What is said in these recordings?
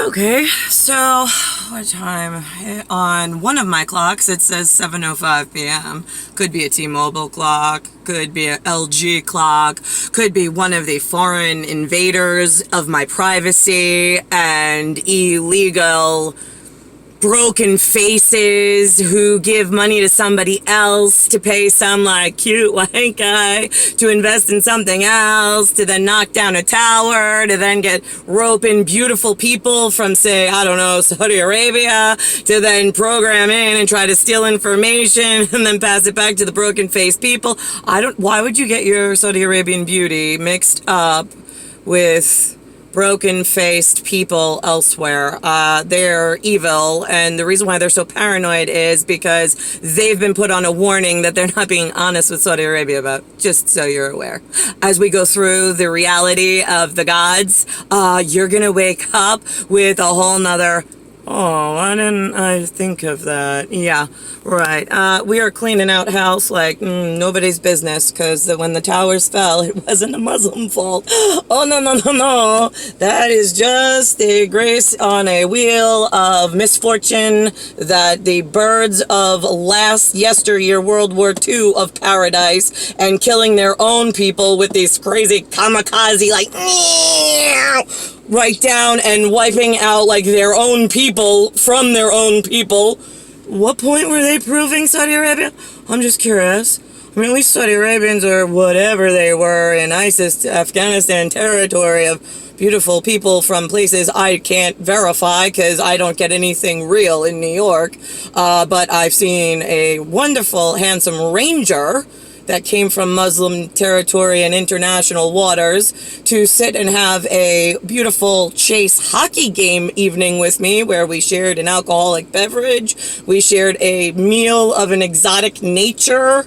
Okay, so what time? On one of my clocks it says 7:05 p.m. Could be a T-Mobile clock, could be a LG clock, could be one of the foreign invaders of my privacy and illegal broken faces who give money to somebody else to pay some like cute white guy to invest in something else, to then knock down a tower, to then get rope in beautiful people from, say, I don't know, Saudi Arabia, to then program in and try to steal information and then pass it back to the broken faced people. Why would you get your Saudi Arabian beauty mixed up with broken-faced people elsewhere? They're evil, and the reason why they're so paranoid is because they've been put on a warning that they're not being honest with Saudi Arabia about, just so you're aware. As we go through the reality of the gods, you're gonna wake up with a whole nother, oh, why didn't I think of that? Yeah, right. We are cleaning out house like nobody's business, because when the towers fell, it wasn't a Muslim fault. Oh, no, no, no, no. That is just the grace on a wheel of misfortune that the birds of yesteryear World War II of paradise and killing their own people with these crazy kamikaze, like, right down and wiping out like their own people from their own people. What point were they proving Saudi Arabia? I'm just curious. I mean, at least Saudi Arabians or whatever they were in ISIS Afghanistan territory of beautiful people from places I can't verify because I don't get anything real in New York. But I've seen a wonderful, handsome ranger that came from Muslim territory and international waters to sit and have a beautiful Chase hockey game evening with me, where we shared an alcoholic beverage. We shared a meal of an exotic nature.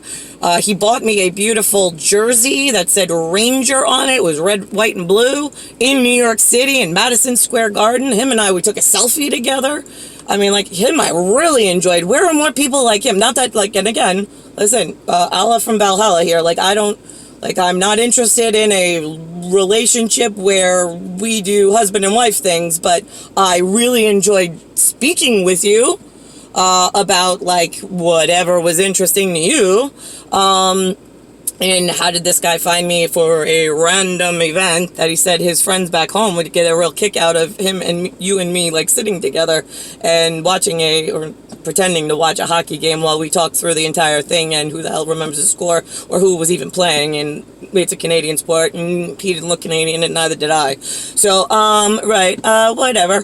He bought me a beautiful jersey that said Ranger on it. It was red, white, and blue in New York City in Madison Square Garden. Him and I, we took a selfie together. I mean, like, him I really enjoyed. Where are more people like him? Not that, like, and again, listen, Allah from Valhalla here. Like, I'm not interested in a relationship where we do husband and wife things, but I really enjoyed speaking with you about, like, whatever was interesting to you. And how did this guy find me for a random event that he said his friends back home would get a real kick out of him and you and me, like, sitting together and watching or pretending to watch a hockey game while we talked through the entire thing, and who the hell remembers the score or who was even playing. And it's a Canadian sport, and he didn't look Canadian, and neither did I. So, whatever.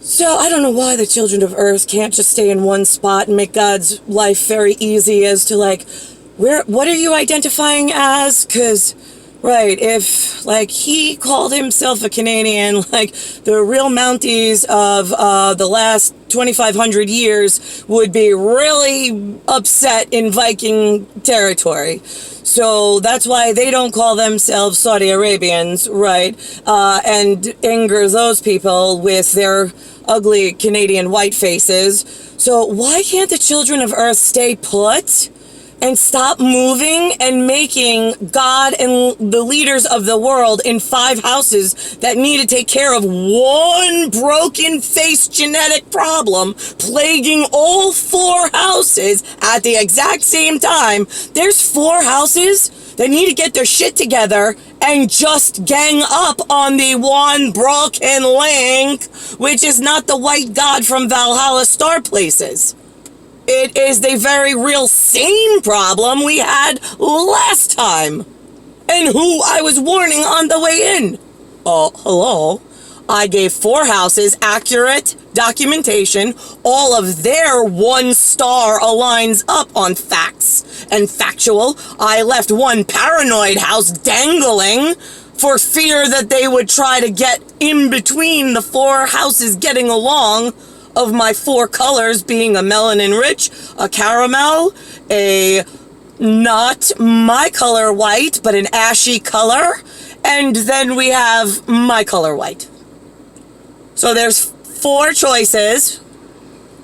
So I don't know why the children of Earth can't just stay in one spot and make God's life very easy as to, like, what are you identifying as? Because, right, if, like, he called himself a Canadian, like, the real Mounties of the last 2,500 years would be really upset in Viking territory. So that's why they don't call themselves Saudi Arabians, right? And anger those people with their ugly Canadian white faces. So why can't the children of Earth stay put and stop moving and making God and the leaders of the world in 5 houses that need to take care of one broken-faced genetic problem plaguing all 4 houses at the exact same time? There's 4 houses that need to get their shit together and just gang up on the one broken link, which is not the white god from Valhalla Star Places. It is the very real same problem we had last time, and who I was warning on the way in. Oh, hello. I gave 4 houses accurate documentation. All of their 1 star aligns up on facts and factual. I left 1 paranoid house dangling for fear that they would try to get in between the 4 houses getting along, of my 4 colors being a melanin rich, a caramel, a not my color white, but an ashy color, and then we have my color white. So there's 4 choices,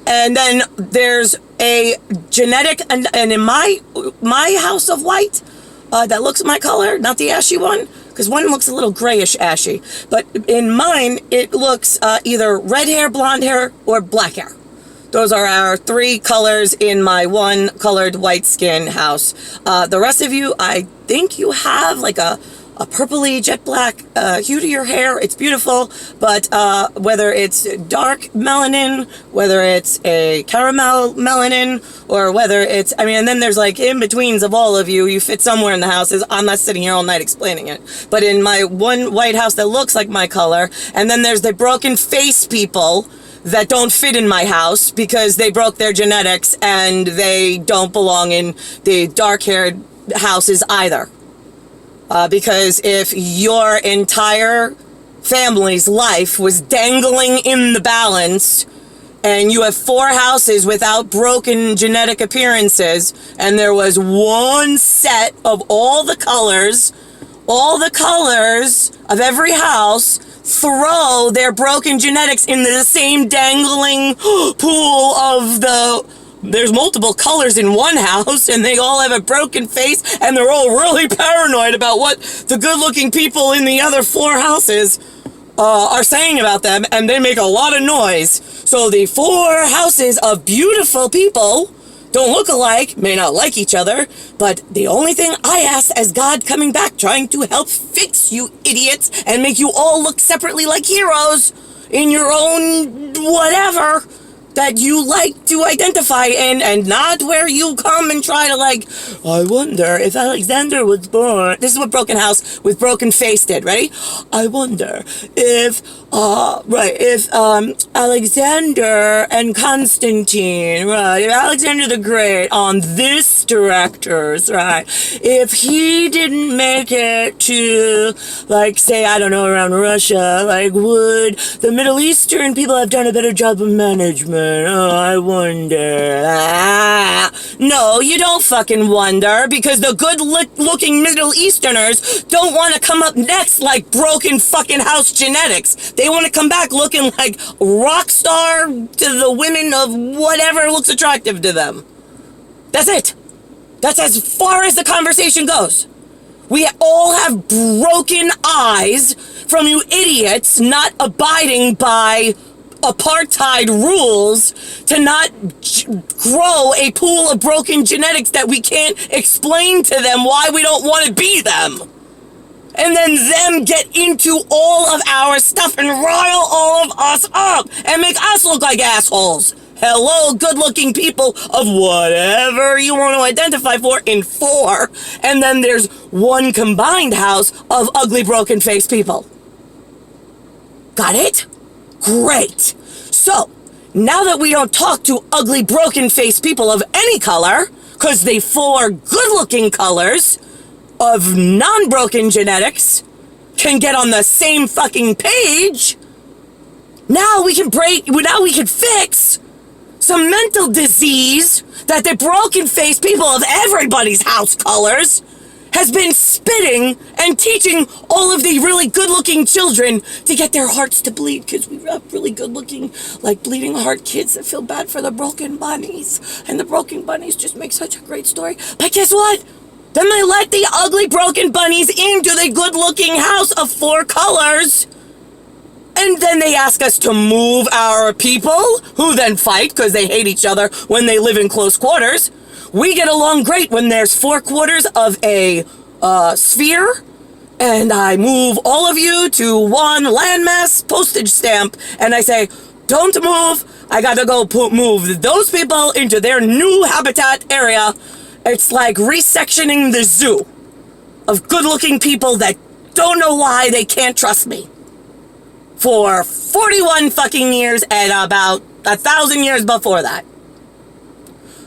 and then there's a genetic, and in my house of white, that looks my color, not the ashy one, because one looks a little grayish ashy. But in mine, it looks either red hair, blonde hair, or black hair. Those are our 3 colors in my 1 colored white skin house. The rest of you, I think you have like a purpley jet black hue to your hair. It's beautiful, but whether it's dark melanin, whether it's a caramel melanin, or whether it's, I mean, and then there's like in-betweens of all of you, you fit somewhere in the houses. I'm not sitting here all night explaining it. But in my one white house that looks like my color, and then there's the broken face people that don't fit in my house because they broke their genetics and they don't belong in the dark-haired houses either. Because if your entire family's life was dangling in the balance and you have 4 houses without broken genetic appearances and there was one set of all the colors of every house throw their broken genetics into the same dangling pool of there's multiple colors in one house and they all have a broken face and they're all really paranoid about what the good-looking people in the other 4 houses are saying about them, and they make a lot of noise. So the 4 houses of beautiful people don't look alike, may not like each other, but the only thing I ask as God coming back, trying to help fix you idiots and make you all look separately like heroes in your own whatever that you like to identify in, and not where you come and try to like, I wonder if Alexander was born. This is what Broken House with Broken Face did, right? I wonder if Alexander and Constantine, right, if Alexander the Great on this director's, right, if he didn't make it to, like, say, I don't know, around Russia, like, would the Middle Eastern people have done a better job of management? Oh, I wonder. No, you don't fucking wonder, because the good-looking Middle Easterners don't want to come up next like broken fucking house genetics. They want to come back looking like rock star to the women of whatever looks attractive to them. That's it. That's as far as the conversation goes. We all have broken eyes from you idiots not abiding by apartheid rules to not grow a pool of broken genetics that we can't explain to them why we don't want to be them. And then them get into all of our stuff and rile all of us up and make us look like assholes. Hello, good-looking people of whatever you want to identify for in 4. And then there's one combined house of ugly, broken-faced people. Got it? Great. So, now that we don't talk to ugly, broken-faced people of any color, because the 4 good-looking colors of non-broken genetics can get on the same fucking page, now we can fix some mental disease that the broken-faced people of everybody's house colors has been spitting and teaching all of the really good-looking children to get their hearts to bleed, because we have really good-looking, like, bleeding heart kids that feel bad for the broken bunnies. And the broken bunnies just make such a great story. But guess what? Then they let the ugly broken bunnies into the good-looking house of 4 colors. And then they ask us to move our people, who then fight because they hate each other when they live in close quarters. We get along great when there's 4 quarters of a sphere, and I move all of you to one landmass postage stamp, and I say, don't move, I gotta go move those people into their new habitat area. It's like resectioning the zoo of good-looking people that don't know why they can't trust me. For 41 fucking years and about 1,000 years before that.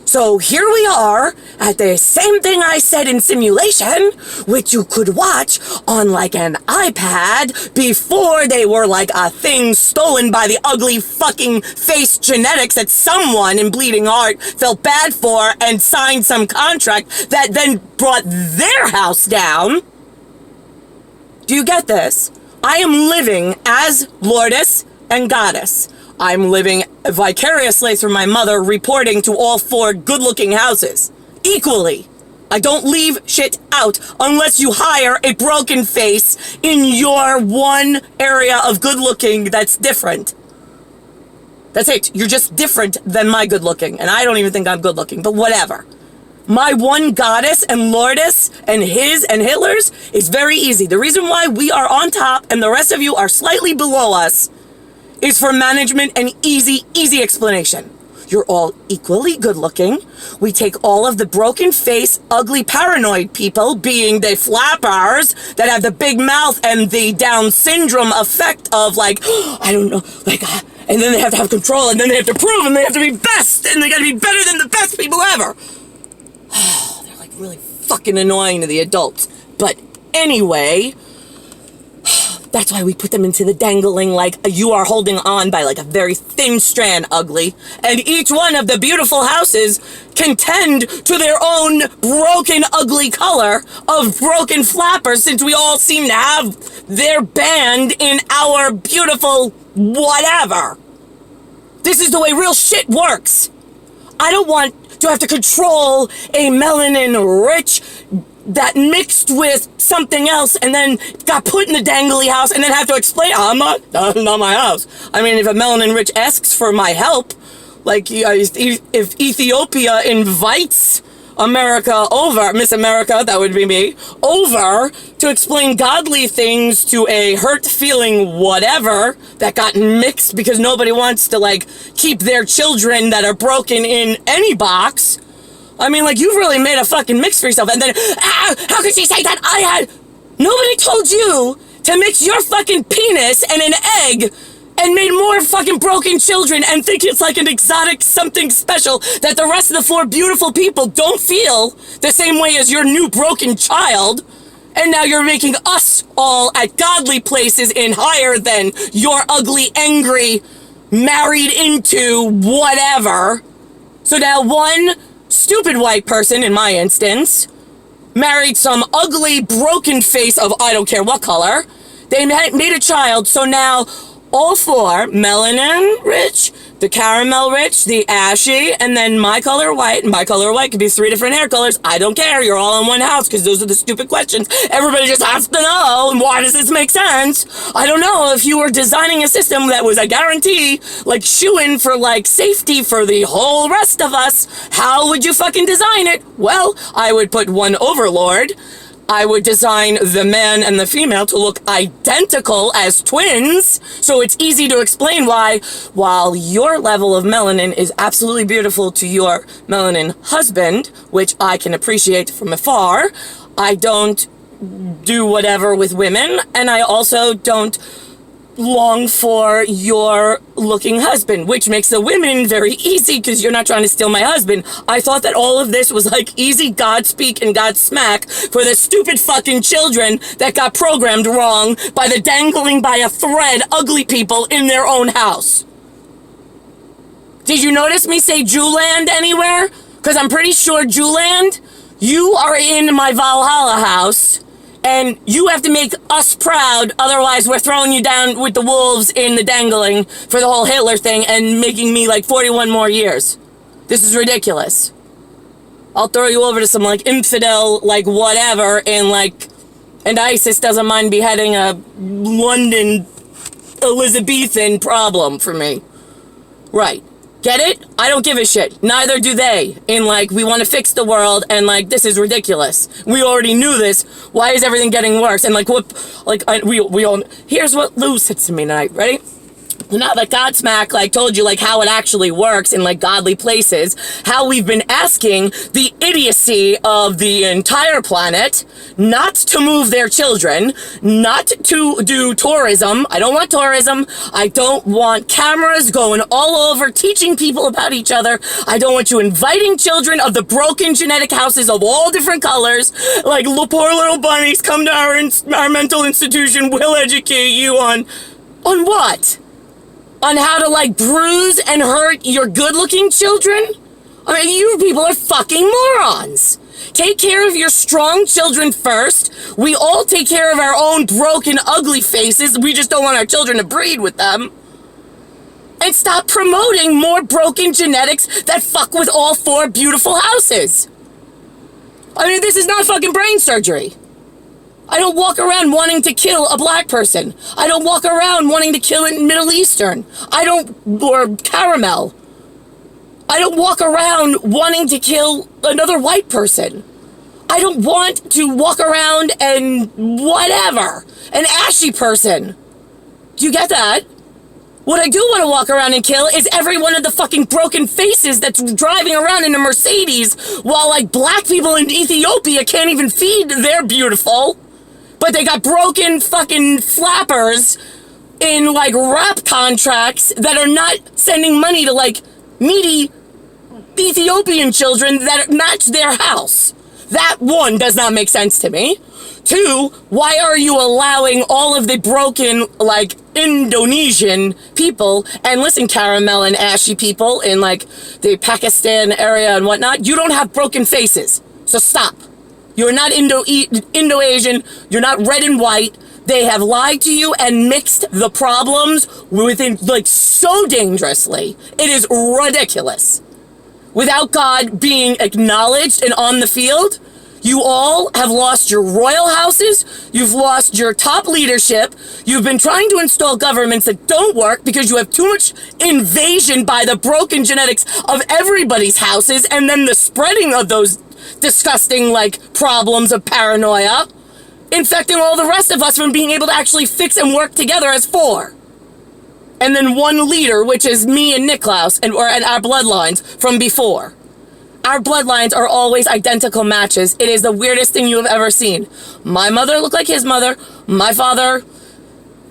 So here we are at the same thing I said in simulation, which you could watch on like an iPad before they were like a thing stolen by the ugly fucking face genetics that someone in Bleeding Heart felt bad for and signed some contract that then brought their house down. Do you get this? I am living as Lordess and Goddess. I'm living vicariously through my mother, reporting to all 4 good-looking houses equally I don't leave shit out unless you hire a broken face in your one area of good looking that's different. That's it. You're just different than my good looking. And I don't even think I'm good looking, but whatever. My one goddess and lordess and his and Hitler's is very easy. The reason why we are on top and the rest of you are slightly below us is for management and easy explanation. You're all equally good looking. We take all of the broken face, ugly, paranoid people, being the flappers that have the big mouth and the Down syndrome effect of like, I don't know, like, and then they have to have control, and then they have to prove, and they have to be best, and they gotta be better than the best people ever. They're like really fucking annoying to the adults. But anyway, that's why we put them into the dangling, like you are holding on by like a very thin strand, ugly. And each one of the beautiful houses can tend to their own broken, ugly color of broken flappers, since we all seem to have their band in our beautiful whatever. This is the way real shit works. I don't want to have to control a melanin rich that mixed with something else and then got put in the dangly house and then have to explain, not my house. I mean, if a melanin rich asks for my help, like if Ethiopia invites America over, Miss America, that would be me, over to explain godly things to a hurt feeling whatever that got mixed because nobody wants to like keep their children that are broken in any box. I mean, like, you've really made a fucking mix for yourself. And then, how could she say that nobody told you to mix your fucking penis and an egg and made more fucking broken children and think it's like an exotic something special that the rest of the 4 beautiful people don't feel the same way as your new broken child. And now you're making us all at godly places in higher than your ugly, angry, married into whatever. So now one stupid white person, in my instance, married some ugly, broken face of I don't care what color. They made a child, so now all 4, melanin rich, the caramel rich, the ashy, and then my color white. My color white could be 3 different hair colors. I don't care. You're all in one house because those are the stupid questions everybody just has to know. And why does this make sense? I don't know. If you were designing a system that was a guarantee, like shoo-in for like safety for the whole rest of us, how would you fucking design it? Well, I would put one overlord. I would design the man and the female to look identical as twins, so it's easy to explain why, while your level of melanin is absolutely beautiful to your melanin husband, which I can appreciate from afar, I don't do whatever with women, and I also don't long for your looking husband, which makes the women very easy because you're not trying to steal my husband. I thought that all of this was like easy God speak and God smack for the stupid fucking children that got programmed wrong by the dangling by a thread ugly people in their own house. Did you notice me say Jewland anywhere? Because I'm pretty sure Jewland, you are in my Valhalla house. And you have to make us proud, otherwise we're throwing you down with the wolves in the dangling for the whole Hitler thing and making me like 41 more years. This is ridiculous. I'll throw you over to some like infidel, like whatever, and ISIS doesn't mind beheading a London Elizabethan problem for me. Right. Get it? I don't give a shit. Neither do they. In like, we want to fix the world, and like, this is ridiculous. We already knew this. Why is everything getting worse? And like, what? Like, we all. Here's what Lou said to me tonight. Ready? Now that Godsmack like told you like how it actually works in like godly places, how we've been asking the idiocy of the entire planet not to move their children, not to do tourism. I don't want tourism. I don't want cameras going all over teaching people about each other. I don't want you inviting children of the broken genetic houses of all different colors, like poor little bunnies, come to our mental institution. We'll educate you on what? On how to like bruise and hurt your good-looking children? I mean, you people are fucking morons. Take care of your strong children first. We all take care of our own broken, ugly faces. We just don't want our children to breed with them. And stop promoting more broken genetics that fuck with all 4 beautiful houses. I mean, this is not fucking brain surgery. I don't walk around wanting to kill a black person. I don't walk around wanting to kill a Middle Eastern. Or caramel. I don't walk around wanting to kill another white person. I don't want to walk around and whatever. An ashy person. Do you get that? What I do want to walk around and kill is every one of the fucking broken faces that's driving around in a Mercedes while, like, black people in Ethiopia can't even feed their beautiful. But they got broken fucking flappers in, like, rap contracts that are not sending money to, like, needy Ethiopian children that match their house. That, one, does not make sense to me. Two, why are you allowing all of the broken, like, Indonesian people, and listen, caramel and ashy people in, like, the Pakistan area and whatnot, you don't have broken faces. So stop. You're not Indo-Asian. You're not red and white. They have lied to you and mixed the problems within, like, so dangerously. It is ridiculous. Without God being acknowledged and on the field, you all have lost your royal houses. You've lost your top leadership. You've been trying to install governments that don't work because you have too much invasion by the broken genetics of everybody's houses, and then the spreading of those disgusting, like, problems of paranoia, infecting all the rest of us from being able to actually fix and work together as four. And then one leader, which is me and Niklaus, and our bloodlines from before. Our bloodlines are always identical matches. It is the weirdest thing you have ever seen. My mother looked like his mother. My father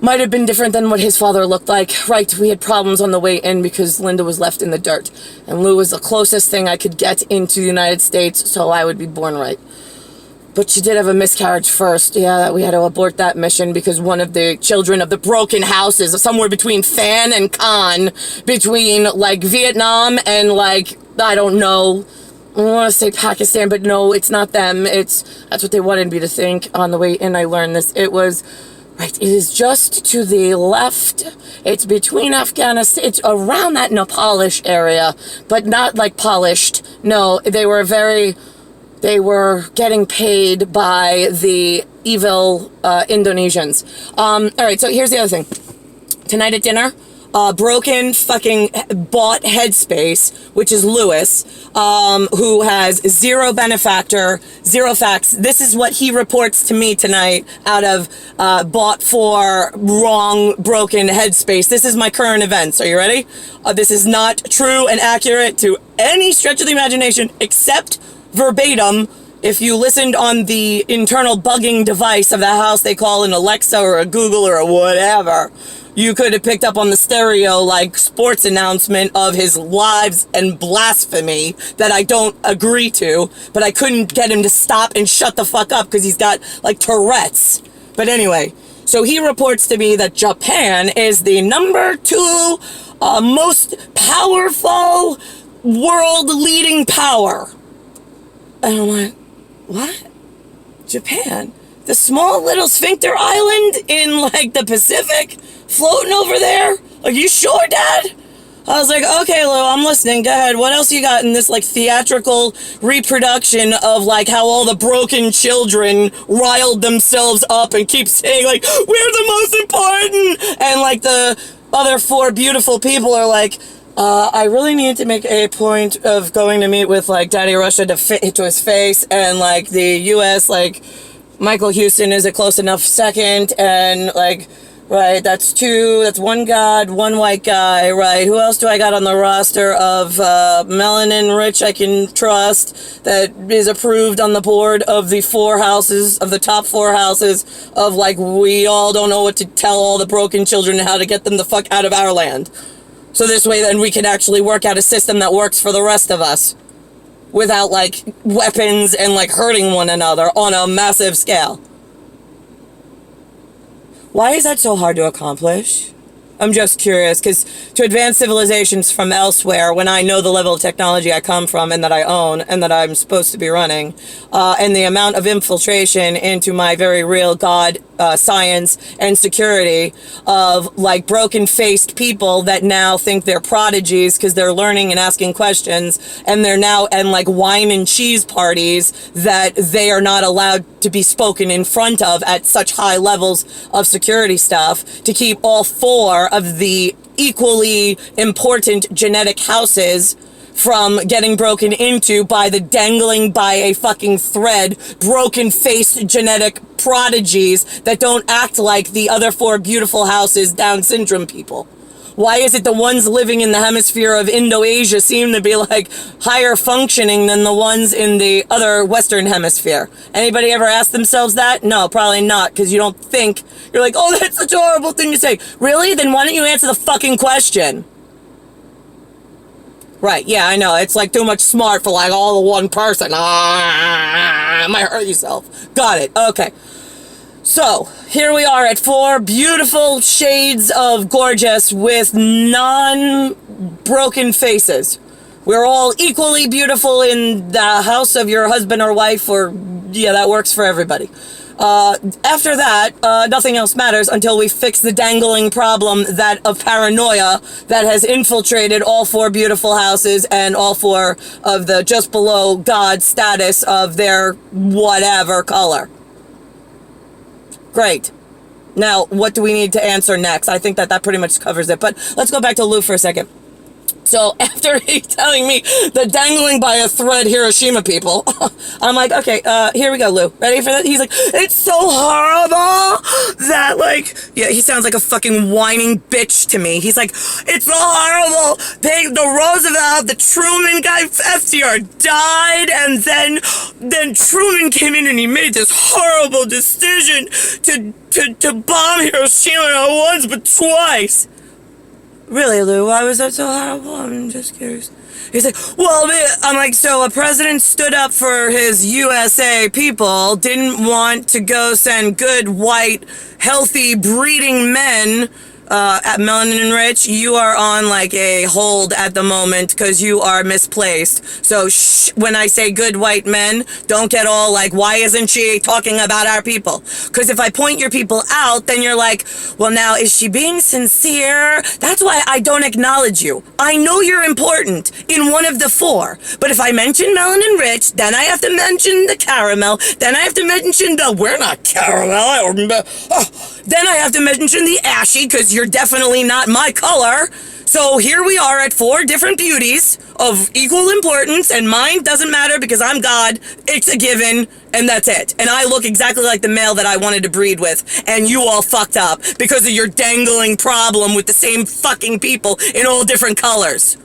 might have been different than what his father looked like. Right, we had problems on the way in because Linda was left in the dirt. And Lou was the closest thing I could get into the United States, so I would be born right. But she did have a miscarriage first. Yeah, we had to abort that mission because one of the children of the broken houses, somewhere between Fan and Khan, between, like, Vietnam and, like, I don't know, I want to say Pakistan, but no, it's not them. That's what they wanted me to think on the way in. I learned this. It was, right, it is just to the left. It's between Afghanistan. It's around that Nepalish area, but not, like, polished. No, they were getting paid by the evil Indonesians. All right, so here's the other thing. Tonight at dinner, broken fucking bought headspace, which is Lewis, who has zero benefactor, zero facts. This is what he reports to me tonight out of bought for wrong broken headspace. This is my current events. Are you ready? This is not true and accurate to any stretch of the imagination except verbatim. If you listened on the internal bugging device of the house they call an Alexa or a Google or a whatever, you could have picked up on the stereo, like, sports announcement of his lies and blasphemy that I don't agree to, but I couldn't get him to stop and shut the fuck up because he's got, like, Tourette's. But anyway, so he reports to me that Japan is the number 2 most powerful world-leading power. And I'm like, what? Japan? The small little sphincter island in, like, the Pacific? Floating over there? Are you sure, Dad? I was like, okay, Lou, I'm listening. Go ahead. What else you got in this, like, theatrical reproduction of, like, how all the broken children riled themselves up and keep saying, like, we're the most important? And, like, the other 4 beautiful people are like, I really need to make a point of going to meet with, like, Daddy Russia to fit to his face, and, like, the U.S., like, Michael Houston is a close enough second, and, like, right, that's 2, that's 1 God, 1 white guy, right, who else do I got on the roster of Melanin Rich I can trust that is approved on the board of the 4 houses, of the top 4 houses of, like, we all don't know what to tell all the broken children and how to get them the fuck out of our land. So this way, then, we can actually work out a system that works for the rest of us without, like, weapons and, like, hurting one another on a massive scale. Why is that so hard to accomplish? I'm just curious, because to advance civilizations from elsewhere, when I know the level of technology I come from and that I own and that I'm supposed to be running, and the amount of infiltration into my very real God science and security of like broken-faced people that now think they're prodigies because they're learning and asking questions, and they're now and like wine and cheese parties that they are not allowed to be spoken in front of at such high levels of security stuff to keep all four of the equally important genetic houses from getting broken into by the dangling by a fucking thread, broken-faced genetic prodigies that don't act like the other four beautiful houses Down syndrome people. Why is it the ones living in the hemisphere of Indo-Asia seem to be like higher functioning than the ones in the other Western hemisphere? Anybody ever ask themselves that? No, probably not, because you don't think, you're like, oh, that's such a horrible thing to say. Really? Then why don't you answer the fucking question? Right, yeah, I know. It's like too much smart for like all the one person. Might hurt yourself. Got it. Okay. So, here we are at 4 beautiful shades of gorgeous with non-broken faces. We're all equally beautiful in the house of your husband or wife, or, yeah, that works for everybody. After that, nothing else matters until we fix the dangling problem of paranoia that has infiltrated all 4 beautiful houses and all 4 of the just below God status of their whatever color. Great. Now, what do we need to answer next? I think that pretty much covers it, but let's go back to Lou for a second. So after he's telling me the dangling by a thread Hiroshima people, I'm like, okay, here we go, Lou. Ready for that? He's like, it's so horrible that, like, yeah, he sounds like a fucking whining bitch to me. He's like, it's so horrible. The Roosevelt, the Truman guy, FDR died, and then Truman came in and he made this horrible decision to bomb Hiroshima not once but twice. Really, Lou? Why was that so horrible? I'm just curious. He's like, well, I'm like, so a president stood up for his USA people, didn't want to go send good, white, healthy, breeding men. At Melanin and Rich, you are on like a hold at the moment because you are misplaced. So when I say good white men, don't get all like, why isn't she talking about our people? Because if I point your people out, then you're like, well, now is she being sincere? That's why I don't acknowledge you. I know you're important in one of the 4. But if I mention Melanin and Rich, then I have to mention the caramel. Then I have to mention the, we're not caramel. Then I have to mention the ashy because you're definitely not my color. So here we are at 4 different beauties of equal importance, and mine doesn't matter because I'm God. It's a given, and that's it. And I look exactly like the male that I wanted to breed with, and you all fucked up because of your dangling problem with the same fucking people in all different colors.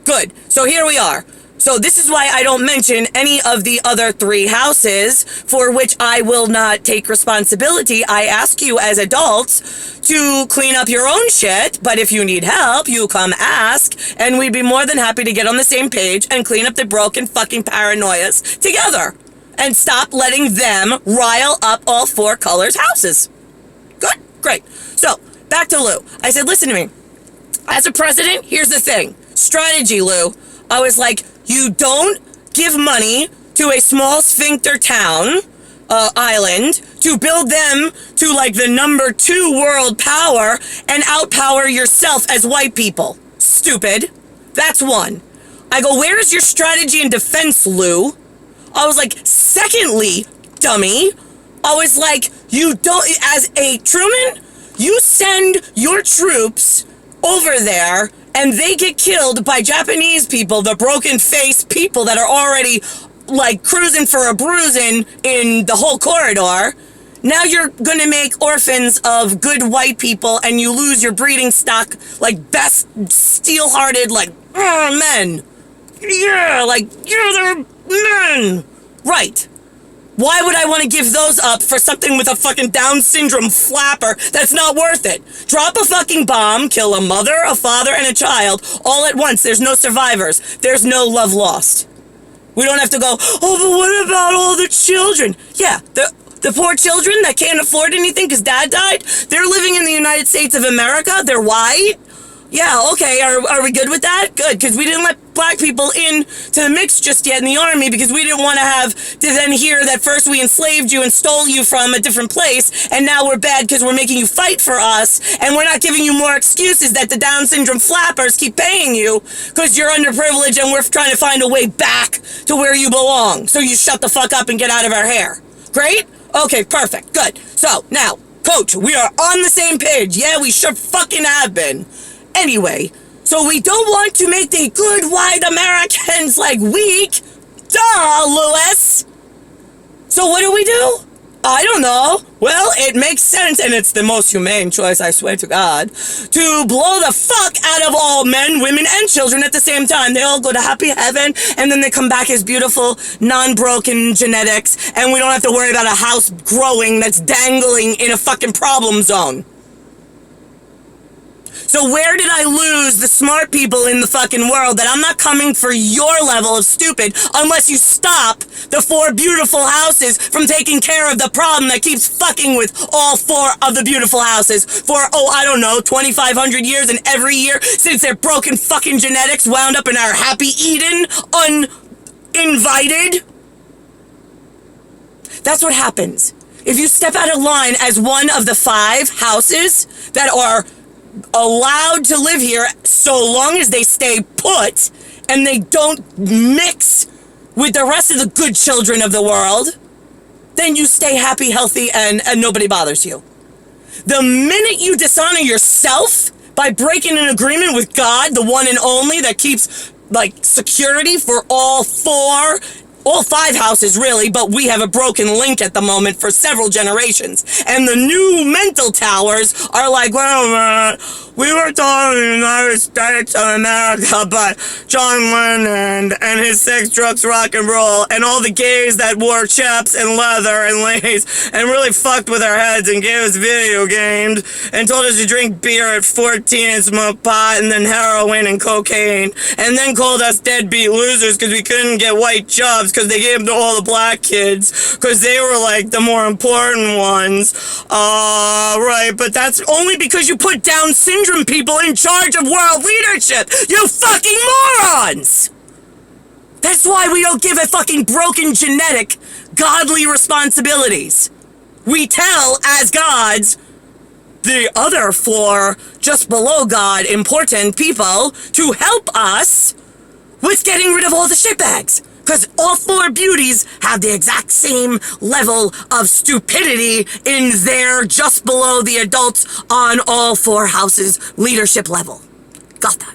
Good. So here we are. So this is why I don't mention any of the other 3 houses for which I will not take responsibility. I ask you as adults to clean up your own shit, but if you need help, you come ask, and we'd be more than happy to get on the same page and clean up the broken fucking paranoias together and stop letting them rile up all 4 colors houses. Good? Great. So, back to Lou. I said, listen to me. As a president, here's the thing. Strategy, Lou. I was like, you don't give money to a small sphincter town, island, to build them to like the number 2 world power and outpower yourself as white people. Stupid. That's one. I go, where's your strategy and defense, Lou? I was like, secondly, dummy, I was like, you don't, as a Truman, you send your troops over there and they get killed by Japanese people, the broken-faced people that are already, like, cruising for a bruising in the whole corridor. Now you're gonna make orphans of good white people and you lose your breeding stock, like, best steel-hearted, like, men. Yeah, like, you're the men. Right. Why would I want to give those up for something with a fucking Down syndrome flapper that's not worth it? Drop a fucking bomb, kill a mother, a father, and a child all at once. There's no survivors. There's no love lost. We don't have to go, oh, but what about all the children? Yeah, the poor children that can't afford anything because dad died, they're living in the United States of America. They're white. Yeah, okay, are we good with that? Good, because we didn't let black people in to the mix just yet in the army because we didn't want to have to then hear that first we enslaved you and stole you from a different place, and now we're bad because we're making you fight for us, and we're not giving you more excuses that the Down syndrome flappers keep paying you because you're underprivileged and we're trying to find a way back to where you belong. So you shut the fuck up and get out of our hair. Great? Okay, perfect, good. So, now, Coach, we are on the same page. Yeah, we sure fucking have been. Anyway, so we don't want to make the good white Americans, like, weak. Duh, Lewis. So what do? I don't know. Well, it makes sense, and it's the most humane choice, I swear to God, to blow the fuck out of all men, women, and children at the same time. They all go to happy heaven, and then they come back as beautiful, non-broken genetics, and we don't have to worry about a house growing that's dangling in a fucking problem zone. So where did I lose the smart people in the fucking world that I'm not coming for your level of stupid unless you stop the 4 beautiful houses from taking care of the problem that keeps fucking with all 4 of the beautiful houses for, oh, I don't know, 2,500 years, and every year since their broken fucking genetics wound up in our happy Eden uninvited? That's what happens. If you step out of line as one of the 5 houses that are allowed to live here so long as they stay put and they don't mix with the rest of the good children of the world, then you stay happy, healthy, and nobody bothers you. The minute you dishonor yourself by breaking an agreement with God, the one and only that keeps, like, security for all 5 houses, really, but we have a broken link at the moment for several generations. And the new mental towers are like, well, we were told in the United States of America, but John Lennon and his sex, drugs, rock and roll, and all the gays that wore chaps and leather and lace and really fucked with our heads and gave us video games and told us to drink beer at 14 and smoke pot and then heroin and cocaine, and then called us deadbeat losers because we couldn't get white jobs because they gave them to all the black kids because they were like the more important ones. Right, but that's only because you put Down syndrome people in charge of world leadership, you fucking morons! That's why we don't give a fucking broken genetic godly responsibilities. We tell, as gods, the other 4 just below God important people to help us with getting rid of all the shitbags. Because all 4 beauties have the exact same level of stupidity in their just below the adults on all 4 houses leadership level. Got that?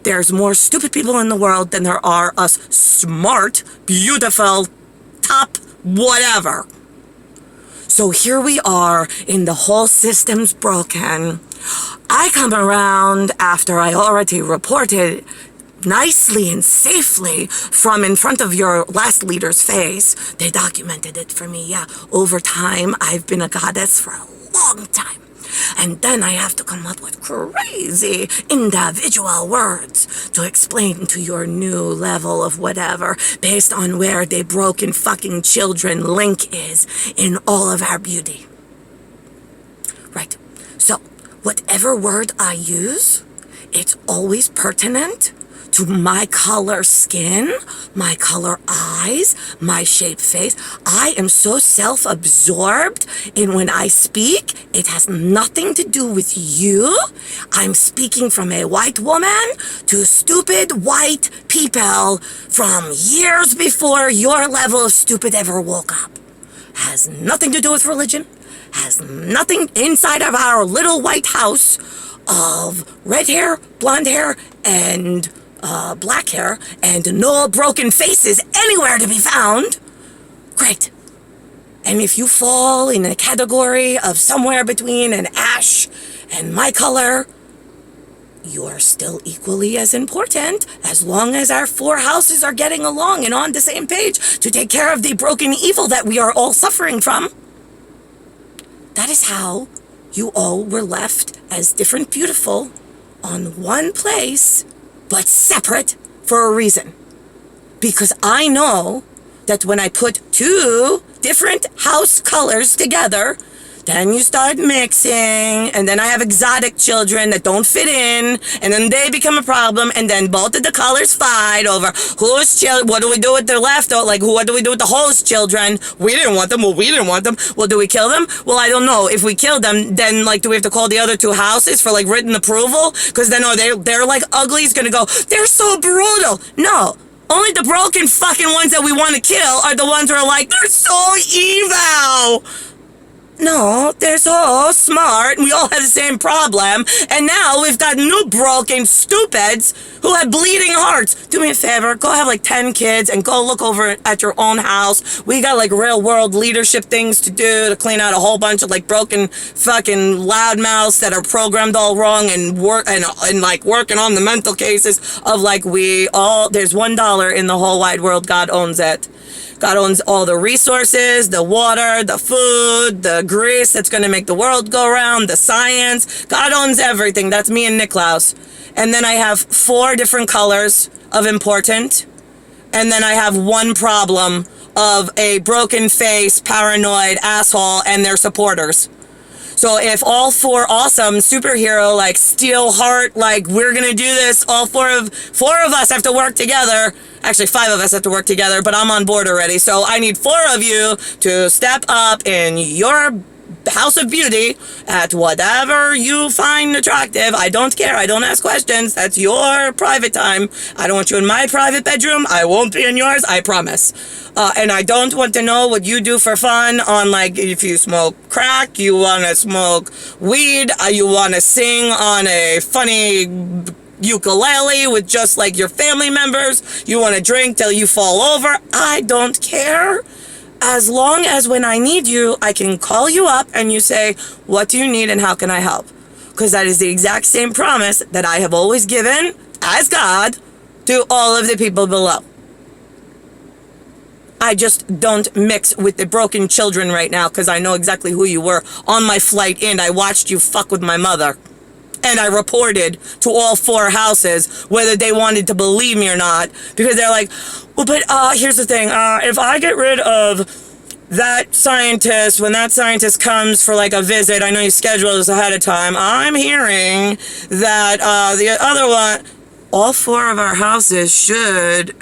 There's more stupid people in the world than there are us smart, beautiful, top, whatever. So here we are in the whole system's broken. I come around after I already reported nicely and safely from in front of your last leader's face. They documented it for me. Yeah, over time, I've been a goddess for a long time. And then I have to come up with crazy individual words to explain to your new level of whatever based on where the broken fucking children link is in all of our beauty. Right. So, whatever word I use, it's always pertinent to my color skin, my color eyes, my shape face. I am so self-absorbed in when I speak, it has nothing to do with you. I'm speaking from a white woman to stupid white people from years before your level of stupid ever woke up. Has nothing to do with religion, has nothing inside of our little white house of red hair, blonde hair, and black hair, and no broken faces anywhere to be found. Great. And if you fall in a category of somewhere between an ash and my color, you are still equally as important as long as our 4 houses are getting along and on the same page to take care of the broken evil that we are all suffering from. That is how you all were left as different beautiful on one place, but separate for a reason. Because I know that when I put 2 different house colors together, Then you start mixing, and then I have exotic children that don't fit in, and then they become a problem, and then both of the colors fight over whose children. What do we do with the left? Like, what do we do with the host children? We didn't want them. Well, we didn't want them. Well, do we kill them? Well, I don't know. If we kill them, then like, do we have to call the other two houses for like written approval? Because then they're like ugly. It's gonna go. They're so brutal. No. Only the broken fucking ones that we want to kill are the ones who are like, they're so evil. No, they're so smart, and we all have the same problem, and now we've got new broken stupids who have bleeding hearts. Do me a favor, go have like 10 kids and go look over at your own house. We got like real world leadership things to do to clean out a whole bunch of like broken fucking loudmouths that are programmed all wrong and like working on the mental cases of like there's $1 in the whole wide world. God owns it. God owns all the resources, the water, the food, the grease that's going to make the world go round, the science. God owns everything. That's me and Niklaus. And then I have 4 different colors of important. And then I have 1 problem of a broken face, paranoid asshole, and their supporters. So if all 4 awesome superhero, like steel heart, like we're gonna do this, all four of us have to work together. Actually, 5 of us have to work together, but I'm on board already. So I need 4 of you to step up in your house of beauty at whatever you find attractive. I don't care. I don't ask questions. That's your private time. I don't want you in my private bedroom. I won't be in yours. I promise. And I don't want to know what you do for fun on, like, if you smoke crack, you want to smoke weed, you want to sing on a funny ukulele with just, like, your family members, you want to drink till you fall over. I don't care. As long as when I need you, I can call you up and you say, what do you need and how can I help? Because that is the exact same promise that I have always given, as God, to all of the people below. I just don't mix with the broken children right now because I know exactly who you were. On my flight in, I watched you fuck with my mother. And I reported to all 4 houses whether they wanted to believe me or not. Because they're like, well, but here's the thing. If I get rid of that scientist, when that scientist comes for like a visit, I know you scheduled this ahead of time, I'm hearing that the other one, all 4 of our houses should,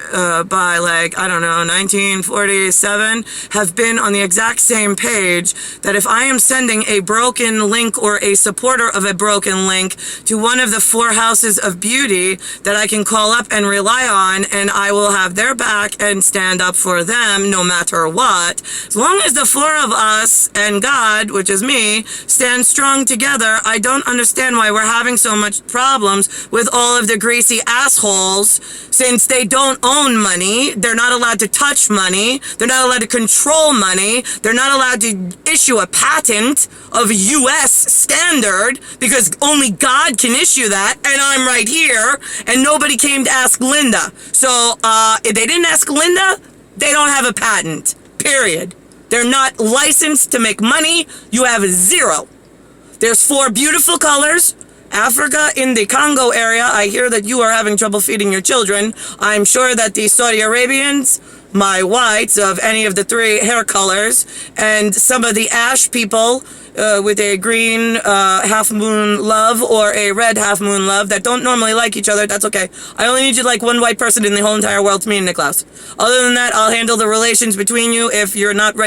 by like, I don't know, 1947, have been on the exact same page that if I am sending a broken link or a supporter of a broken link to one of the 4 houses of beauty that I can call up and rely on, and I will have their back and stand up for them no matter what. As long as the 4 of us and God, which is me, stand strong together, I don't understand why we're having so much problems with all of the greasy assholes, since they don't own money, they're not allowed to touch money, they're not allowed to control money, they're not allowed to issue a patent of US standard, because only God can issue that, and I'm right here, and nobody came to ask Linda. So, if they didn't ask Linda, they don't have a patent, period. They're not licensed to make money. You have 0. There's 4 beautiful colors. Africa, in the Congo area, I hear that you are having trouble feeding your children. I'm sure that the Saudi Arabians, my whites of any of the 3 hair colors, and some of the ash people with a green half-moon love or a red half-moon love that don't normally like each other, that's okay. I only need you like 1 white person in the whole entire world, to me and Niklaus. Other than that, I'll handle the relations between you if you're not ready